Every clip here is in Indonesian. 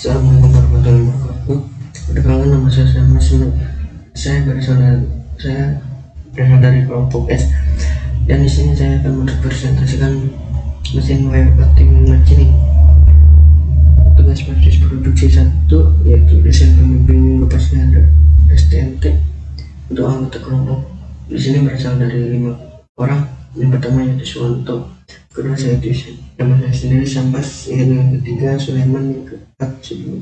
Assalamualaikum warahmatullahi wabarakatuh. Perkenalkan, nama saya Mas. Saya berasal dari kelompok S. Dan di sini saya akan merepresentasikan mesin wire cutting machining. Tugas proses produksi 1 yaitu desain pembimbing lepasnya ada STMT untuk anggota kelompok. Di sini berasal dari 5 orang. Yang pertama yaitu Suwanto, kedua saya nama saya sendiri Sambas, yang ketiga Sulaiman, yang keempat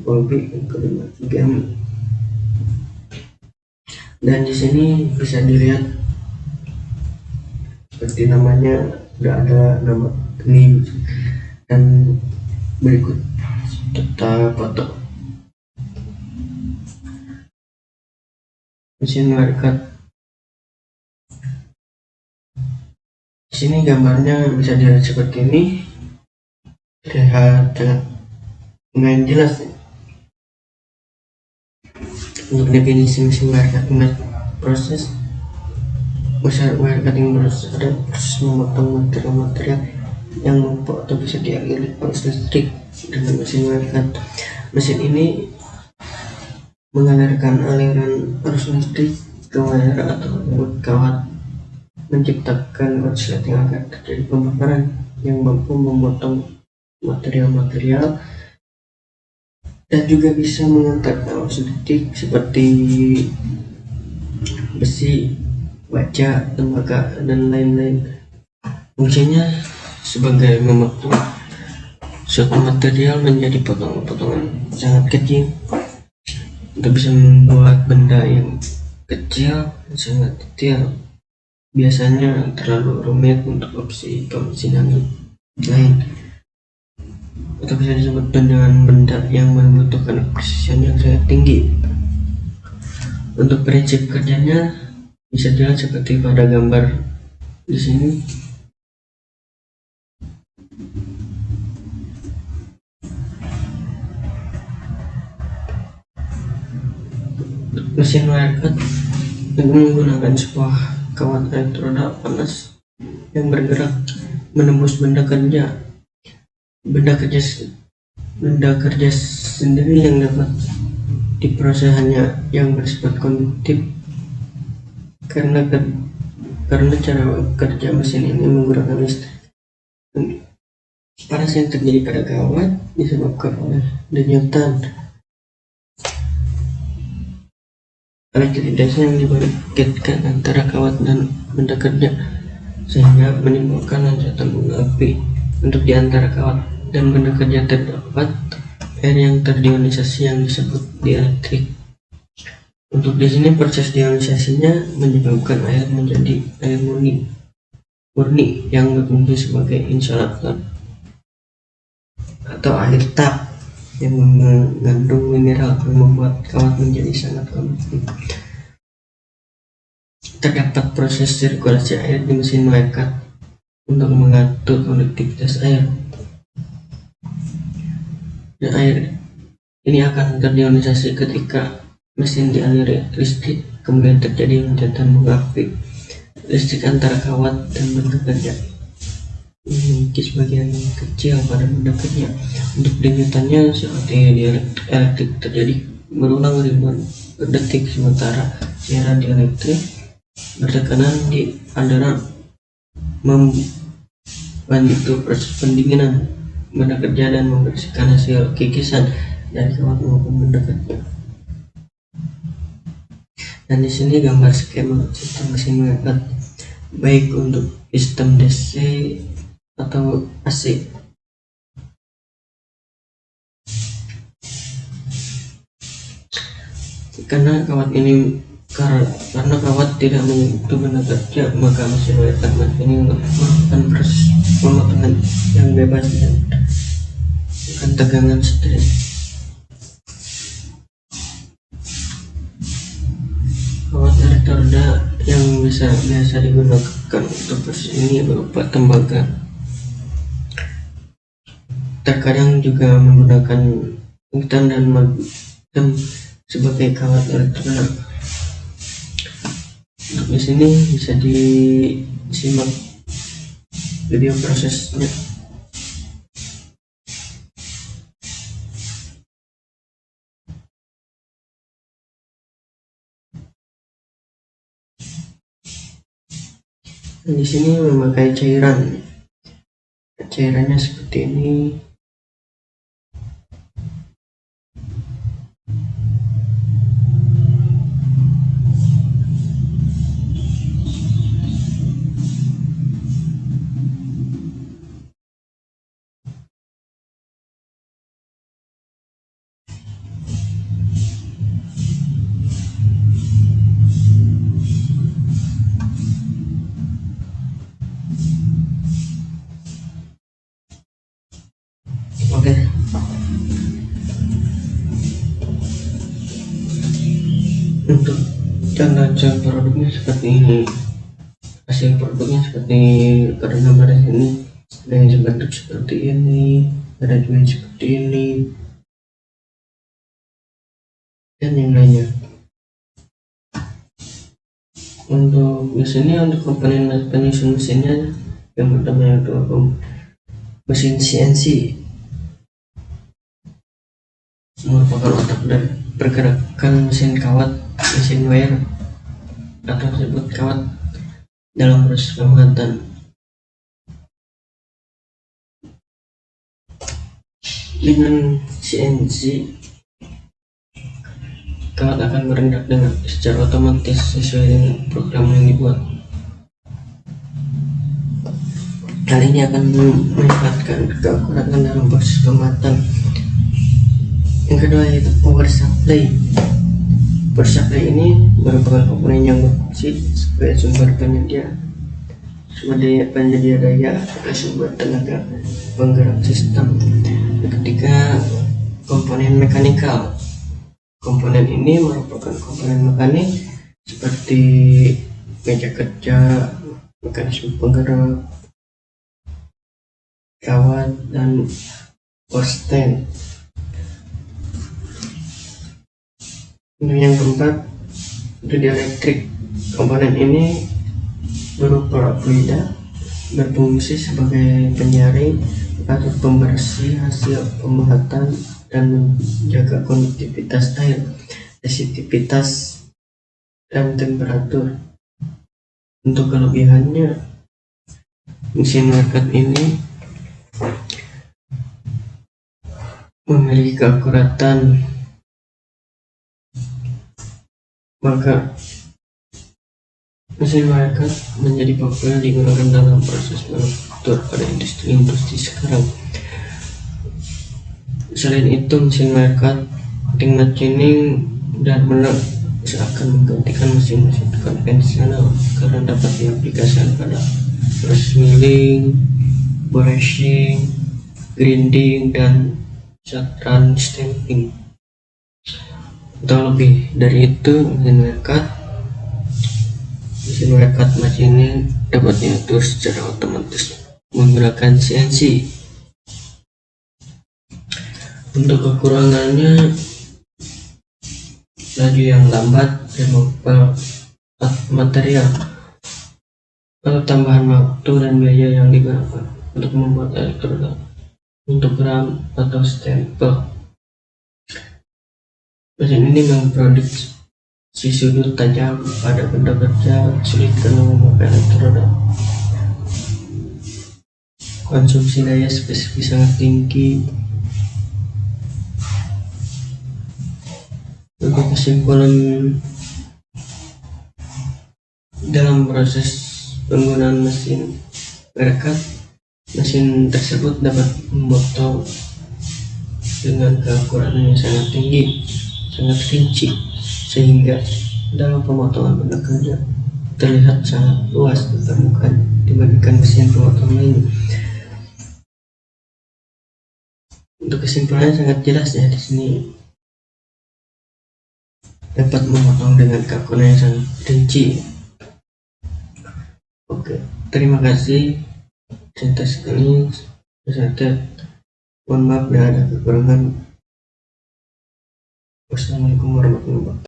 Polbi, yang kelima Gami. Dan di sini bisa dilihat seperti namanya udah ada nama ini, dan berikut kita foto mesin wire cut. Di sini gambarnya bisa dilihat seperti ini, terlihat dengan jelas. Untuk definisi mesin wire cutting proses wire cutting proses ada proses memotong material yang numpuk atau bisa dialiri arus listrik dengan mesin wire cut. Mesin ini mengalirkan aliran arus listrik ke wire atau kawat, menciptakan korsleting agar terjadi pembakaran yang mampu memotong material-material, dan juga bisa mengantar arus listrik seperti besi, baja, tembaga, dan lain-lain. Fungsinya sebagai memotong suatu material menjadi potongan-potongan sangat kecil untuk bisa membuat benda yang kecil dan sangat detail. Biasanya terlalu rumit untuk opsi pemesinan lain, atau bisa disebut dengan benda yang membutuhkan presisian yang sangat tinggi. Untuk prinsip kerjanya bisa dilihat seperti pada gambar di sini. Mesin wire cut menggunakan sebuah kawat elektroda panas yang bergerak menembus benda kerja sendiri yang dapat diproses hanya yang bersifat konduktif. Karena cara kerja mesin ini menggunakan listrik, panas yang terjadi pada kawat disebabkan oleh denyutan elektrisitas yang dibangkitkan antara kawat dan benda kerja, sehingga menimbulkan loncatan bunga api. Untuk di antara kawat dan benda kerja terdapat air yang terionisasi yang disebut dielektrik. Untuk di sini proses deionisasinya menyebabkan air menjadi air murni yang berfungsi sebagai insulator atau air tap yang mengandung mineral yang membuat kawat menjadi sangat konduktif. Terdapat proses sirkulasi air di mesin wire cut untuk mengatur konduktivitas air. Dan air ini akan terdionisasi ketika mesin dialiri listrik, kemudian terjadi loncatan bunga api listrik antara kawat dan benda kerja. Mengikis bagian kecil pada benda kerja. Untuk denyutannya seperti dielektrik terjadi berulang ribuan detik, sementara cairan dielektrik bertekanan di antara membantu proses pendinginan benda kerja dan membersihkan hasil kikisan dari kawat maupun benda kerja. Dan di sini gambar skema sistem mesin wire cut baik untuk sistem DC atau AC. Karena kawat tidak menyentuh benda kerja, maka mesin wire cut ini melakukan proses pemotongan yang bebas dan bukan tegangan setir. Kawat elektroda yang biasa digunakan untuk proses ini berupa tembaga. Terkadang juga menggunakan tungsten dan magnetum sebagai kawat elektroda. Untuk di sini bisa disimak video prosesnya. Dan di sini memakai cairan. Cairannya seperti ini. Oke. Untuk contoh produknya seperti ini. Hasil produknya seperti pada gambar ini. Ada yang sebentuk seperti ini, ada juga yang seperti ini, dan yang lainnya. Untuk mesinnya, untuk komponen penyusun mesinnya, yang pertama yaitu mesin CNC, merupakan otak dari pergerakan mesin kawat, mesin wire, atau disebut kawat dalam proses pembuatan. Dengan CNC, kawat akan bergerak dengan secara otomatis sesuai dengan program yang dibuat. Hal ini akan meningkatkan keakuratan dalam proses pembuatan. Yang kedua yaitu power supply. Power supply ini merupakan komponen yang berfungsi sebagai sumber penyedia daya atau sumber tenaga penggerak sistem. Ketika komponen mekanikal, komponen ini merupakan komponen mekanik seperti meja kerja, mekanisme penggerak, kawat, dan power stand. Yang keempat, itu elektrik. Komponen ini berupa fluida, berfungsi sebagai penyaring atau pembersih hasil pembuatan dan menjaga konduktivitas air, resitivitas, dan temperatur. Untuk kelebihannya, mesin market ini memiliki keakuratan, maka mesin market menjadi populer digunakan dalam proses manufaktur pada industri sekarang. Selain itu, mesin market, cutting machining, dan benar seakan menggantikan mesin-mesin konvensional karena dapat diaplikasikan pada proses milling, polishing, grinding, dan saran stamping. Atau lebih dari itu, mesin market machining dapat diatur secara otomatis menggunakan CNC. Untuk kekurangannya, laju yang lambat, removal material, atau tambahan waktu dan biaya yang digunakan untuk membuat elektroda, untuk ram atau stempel. Mesin ini memproduksi sudut tajam pada benda kerja, sulit karena memakai elektroda. Konsumsi daya spesifik sangat tinggi. Untuk kesimpulan, dalam proses penggunaan mesin market, mesin tersebut dapat memotong dengan keakuratan yang sangat tinggi, sangat rinci, sehingga dalam pemotongan benda kerja terlihat sangat luas di permukaan dibandingkan mesin pemotong lainnya. Untuk kesimpulannya sangat jelas ya, di sini dapat memotong dengan keakuratan yang sangat rinci. Oke, terima kasih. Cinta sekali, saya mohon maaf bila ada kekurangan. Wassalamualaikum warahmatullahi wabarakatuh.